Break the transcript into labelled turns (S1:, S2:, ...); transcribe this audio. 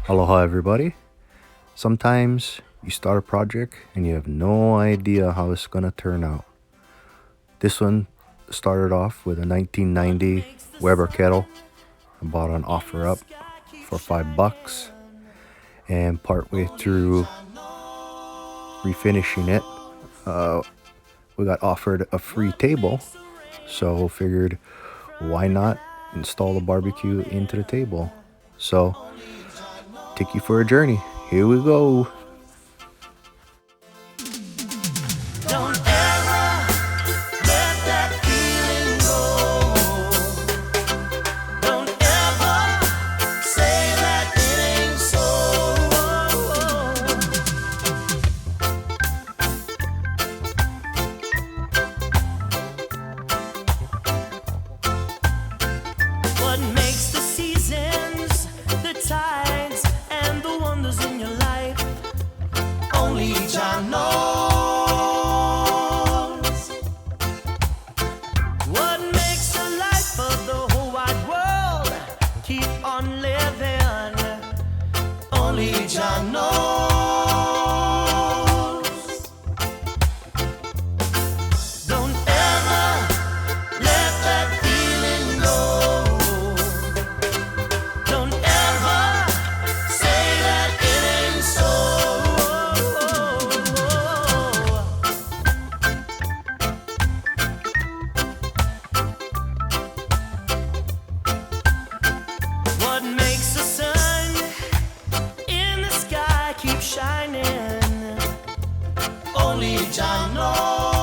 S1: Aloha, everybody. Sometimes you start a project and you have no idea how it's gonna turn out. This one started off with a 1990 Weber Kettle. I bought on OfferUp for $5, and partway through refinishing it, we got offered a free table, so figured why not install the barbecue into the table. So take you for a journey. Here we go.
S2: Don't ever let that feeling go. Don't ever say that it ain't so. What makes the seasons, the tides, and the wonders in your life? Only Jah knows. What makes the life of the whole wide world keep on living? Only Jah knows. Don't ever let that feeling go. Don't ever say that it ain't so. What makes the sun in the sky keep shining? Only Jah knows.